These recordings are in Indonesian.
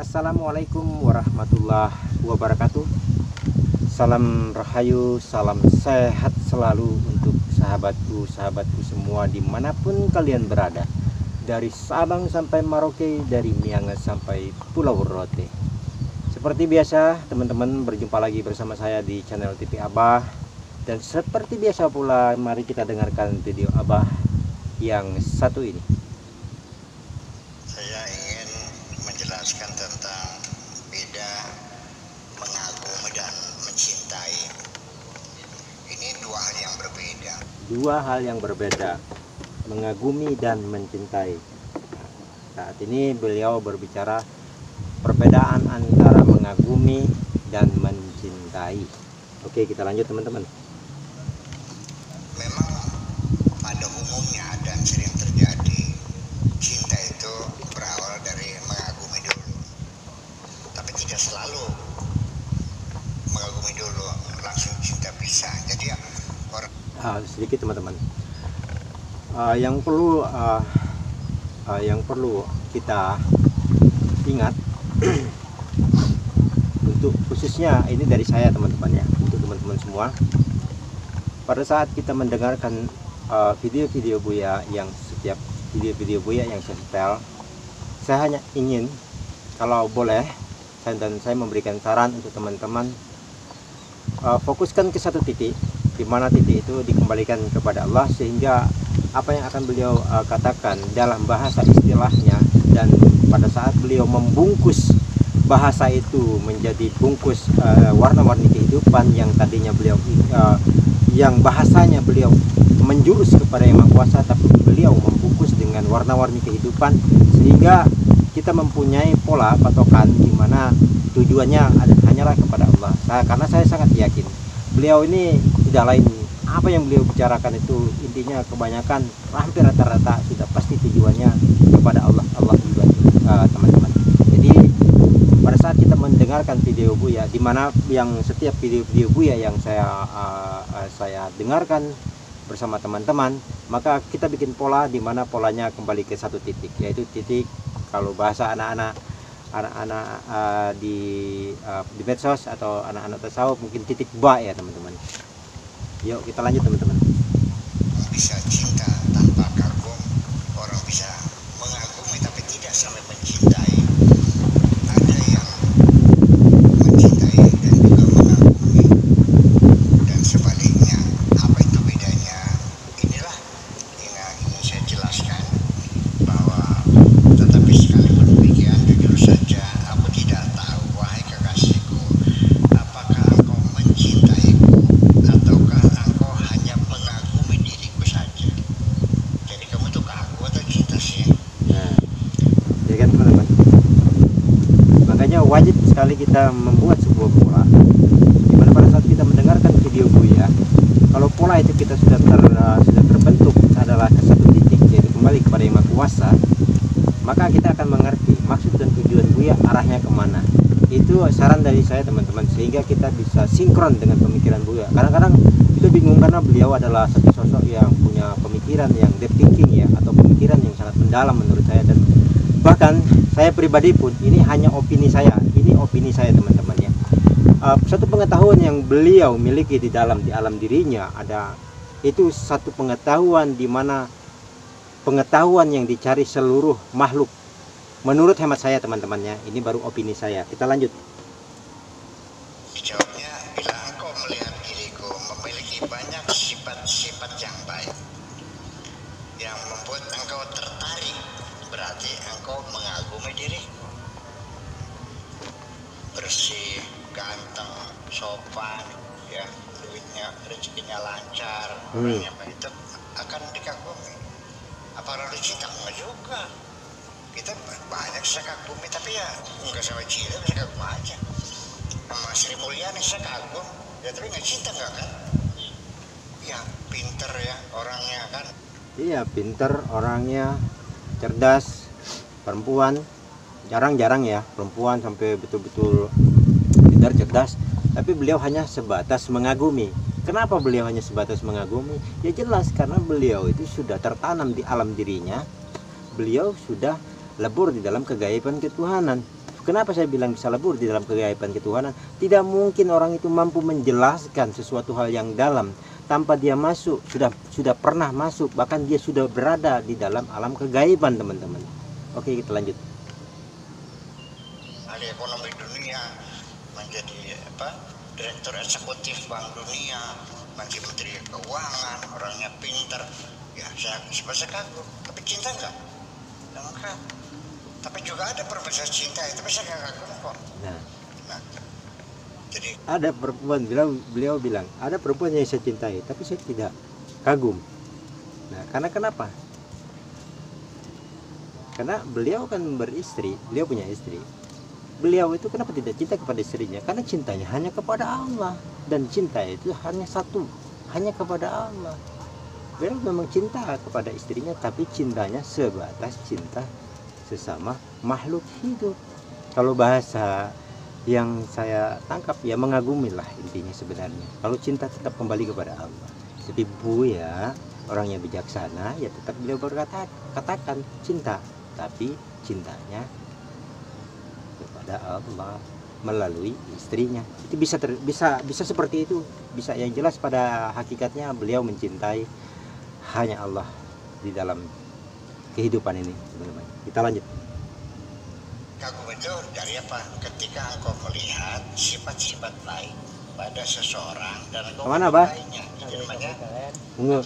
Assalamualaikum warahmatullahi wabarakatuh. Salam rahayu, salam sehat selalu untuk sahabatku semua dimanapun kalian berada. Dari Sabang sampai Merauke, dari Miangas sampai Pulau Rote. Seperti biasa teman-teman, berjumpa lagi bersama saya di channel TV Abah. Dan seperti biasa pula, mari kita dengarkan video Abah yang satu ini. Saya ingin menjelaskan tentang beda mengagumi dan mencintai. Ini dua hal yang berbeda. Dua hal yang berbeda, mengagumi dan mencintai. Saat ini beliau berbicara perbedaan antara mengagumi dan mencintai. Oke, kita lanjut teman-teman. Memang pada umumnya dan sering terjadi, cinta itu berawal dari mengagumi dulu. Tapi tidak selalu mengagumi dulu langsung cinta bisa. Jadi orang Sedikit teman-teman. Yang perlu kita ingat untuk khususnya ini dari saya teman-teman ya, untuk teman-teman semua. Pada saat kita mendengarkan video-video Buya yang setiap video-video Buya yang saya setel, saya hanya ingin kalau boleh saya memberikan saran untuk teman-teman, fokuskan ke satu titik, di mana titik itu dikembalikan kepada Allah, sehingga apa yang akan beliau katakan dalam bahasa istilahnya, dan pada saat beliau membungkus bahasa itu menjadi bungkus warna-warni kehidupan yang tadinya beliau yang bahasanya beliau menjurus kepada Yang Maha Kuasa, tapi beliau membungkus dengan warna-warni kehidupan, sehingga kita mempunyai pola patokan di mana tujuannya hanyalah kepada Allah. Karena saya sangat yakin beliau ini tidak lain, apa yang beliau bicarakan itu intinya kebanyakan hampir rata-rata sudah pasti tujuannya kepada Allah juga teman-teman. Jadi pada saat kita mendengarkan video Buya, di mana yang setiap video Buya yang saya dengarkan bersama teman-teman, maka kita bikin pola di mana polanya kembali ke satu titik, yaitu titik, kalau bahasa anak-anak di medsos atau anak-anak tasawuf mungkin titik ba ya teman-teman. Yuk kita lanjut teman-teman. bisa cinta tanpa kagum, orang bisa mengagumi tapi tidak sampai mencintai. Ada yang mencintai dan juga mengagumi, dan sebaliknya. Apa itu bedanya? Inilah yang ingin saya jelaskan, bahwa tetapi sekalipun demikian, jujur saja aku tidak tahu, wahai kekasihku, apakah engkau mencintaiku ataukah engkau hanya mengagumi diriku saja. Jadi kamu tuh kagum atau cinta sih? Nah, ya kan teman-teman. Makanya wajib sekali kita membuat sebuah pola, dimana pada saat kita mendengarkan video Buya, kalau pola itu kita sudah terbentuk adalah ke satu titik, yaitu kembali kepada Yang Maha Kuasa, maka kita akan mengerti maksud dan tujuan Buya arahnya kemana. Itu saran dari saya teman-teman, sehingga kita bisa sinkron dengan pemikiran Buya. Kadang-kadang kita bingung karena beliau adalah satu sosok yang punya pemikiran yang deep thinking ya, atau pemikiran yang sangat mendalam menurut saya. Dan bahkan saya pribadi pun, ini hanya opini saya, teman-teman ya. Satu pengetahuan yang beliau miliki di alam dirinya, ada itu satu pengetahuan di mana pengetahuan yang dicari seluruh makhluk. Menurut hemat saya teman-temannya, ini baru opini saya. Kita lanjut. Dijawabnya, bila engkau melihat diriku memiliki banyak sifat-sifat yang baik yang membuat engkau tertarik, berarti engkau mengagumi diriku. Bersih, ganteng, sopan, ya, duitnya, rezekinya lancar, orangnya baik, itu akan dikagumi. Apa lalu cinta? Enggak juga. Kita banyak saya kagumi, tapi ya enggak sama cinta, saya kagum aja. Sama Sri Mulyani saya kagum, ya tapi nggak cinta enggak kan? Ya pinter ya orangnya kan. Iya, pinter orangnya, cerdas, perempuan. Jarang-jarang ya perempuan sampai betul-betul pintar, cerdas. Tapi beliau hanya sebatas mengagumi. Kenapa beliau hanya sebatas mengagumi? Ya jelas, karena beliau itu sudah tertanam di alam dirinya. Beliau sudah lebur di dalam kegaiban ketuhanan. Kenapa saya bilang bisa lebur di dalam kegaiban ketuhanan? Tidak mungkin orang itu mampu menjelaskan sesuatu hal yang dalam tanpa dia masuk, sudah pernah masuk, bahkan dia sudah berada di dalam alam kegaiban, teman-teman. Oke, kita lanjut. Ahli ekonomi dunia, menjadi direktur eksekutif Bank Dunia, menjadi menteri keuangan, orangnya pintar. Ya, saya kagum. Tapi cinta enggak? Enggak. Tapi juga ada perempuan saya cintai, tapi saya enggak kagum kok. Nah, jadi ada perempuan beliau bilang, ada perempuan yang saya cintai, tapi saya tidak kagum. Nah, karena kenapa? Karena beliau kan beristri, beliau punya istri. Beliau itu kenapa tidak cinta kepada istrinya? Karena cintanya hanya kepada Allah, dan cinta itu hanya satu, hanya kepada Allah. Beliau memang cinta kepada istrinya, tapi cintanya sebatas cinta sesama makhluk hidup. Kalau bahasa yang saya tangkap ya mengagumilah intinya sebenarnya. Kalau cinta tetap kembali kepada Allah. Tapi Buya orang yang bijaksana, ya tetap beliau katakan cinta, tapi cintanya kepada Allah melalui istrinya. Itu bisa seperti itu. Bisa, yang jelas pada hakikatnya beliau mencintai hanya Allah di dalam kehidupan ini, teman-teman. Kita lanjut. kagum itu dari apa? Ketika engkau melihat sifat-sifat baik pada seseorang dan engkau Kemana, Bah? menyukainya, itu namanya Tunggu.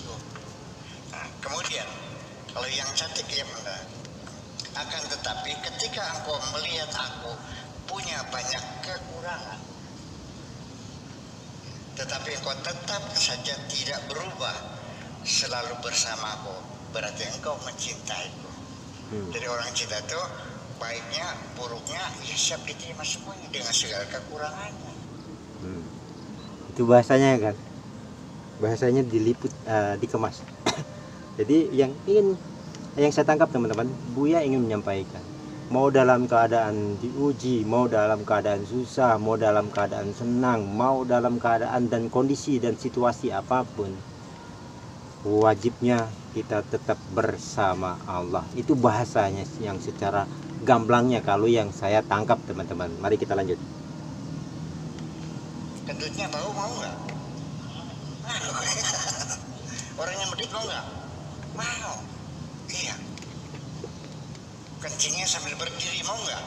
Nah, kemudian kalau yang cantik ya benar. Akan tetapi ketika engkau melihat aku punya banyak kekurangan, tetapi engkau tetap saja tidak berubah, selalu bersamaku, berarti engkau mencintaiku. Jadi orang cinta itu baiknya, buruknya, ya siap diterima semuanya dengan segala kekurangannya. Itu bahasanya kan, bahasanya diliput, dikemas. Jadi yang saya tangkap, teman-teman, Buya ingin menyampaikan, mau dalam keadaan diuji, mau dalam keadaan susah, mau dalam keadaan senang, mau dalam keadaan dan kondisi dan situasi apapun, wajibnya kita tetap bersama Allah. Itu bahasanya yang secara gamblangnya kalau yang saya tangkap, teman-teman. Mari kita lanjut. Kentutnya bau mau nggak? Orangnya medit mau nggak? Mau. Iya. Kencingnya sambil berdiri mau nggak?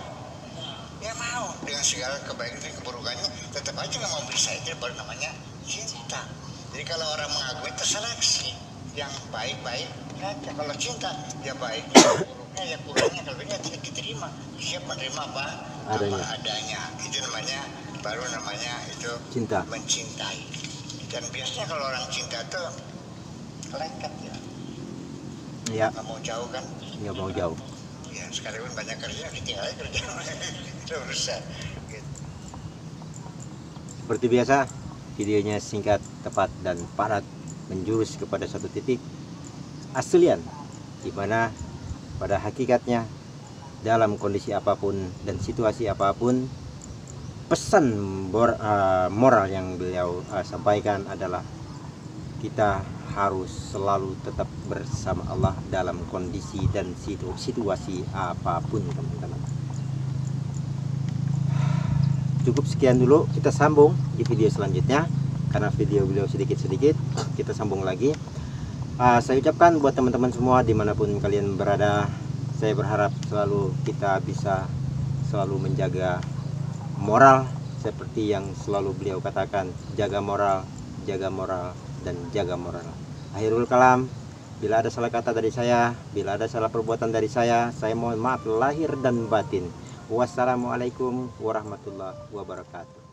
Ya mau. Dengan segala kebaikan dan keburukannya, tetap aja nggak mau bisa. Itu baru namanya cinta. Jadi kalau orang mengagumi itu seleksi yang baik-baik saja. Kalau cinta ya baiknya, buruknya ya kurangnya, kelebihannya tidak diterima. Siap menerima apa adanya. Itu namanya, baru namanya itu Cinta. Mencintai. Dan biasanya kalau orang cinta itu lengket ya. Ya, Nggak mau jauh kan? nggak mau jauh. Ya sekalipun banyak kerja, ditinggalin kerja. Itu urusan. Gitu. Seperti biasa, videonya singkat, tepat, dan padat, menjurus kepada satu titik aslian, dimana pada hakikatnya dalam kondisi apapun dan situasi apapun, pesan moral yang beliau sampaikan adalah kita harus selalu tetap bersama Allah dalam kondisi dan situasi apapun, teman-teman. Cukup sekian dulu, kita sambung di video selanjutnya karena video beliau sedikit-sedikit, kita sambung lagi. Saya ucapkan buat teman-teman semua dimanapun kalian berada, saya berharap selalu kita bisa selalu menjaga moral seperti yang selalu beliau katakan, jaga moral, dan jaga moral. Akhirul kalam, bila ada salah kata dari saya, bila ada salah perbuatan dari saya mohon maaf lahir dan batin. Wassalamualaikum warahmatullahi wabarakatuh.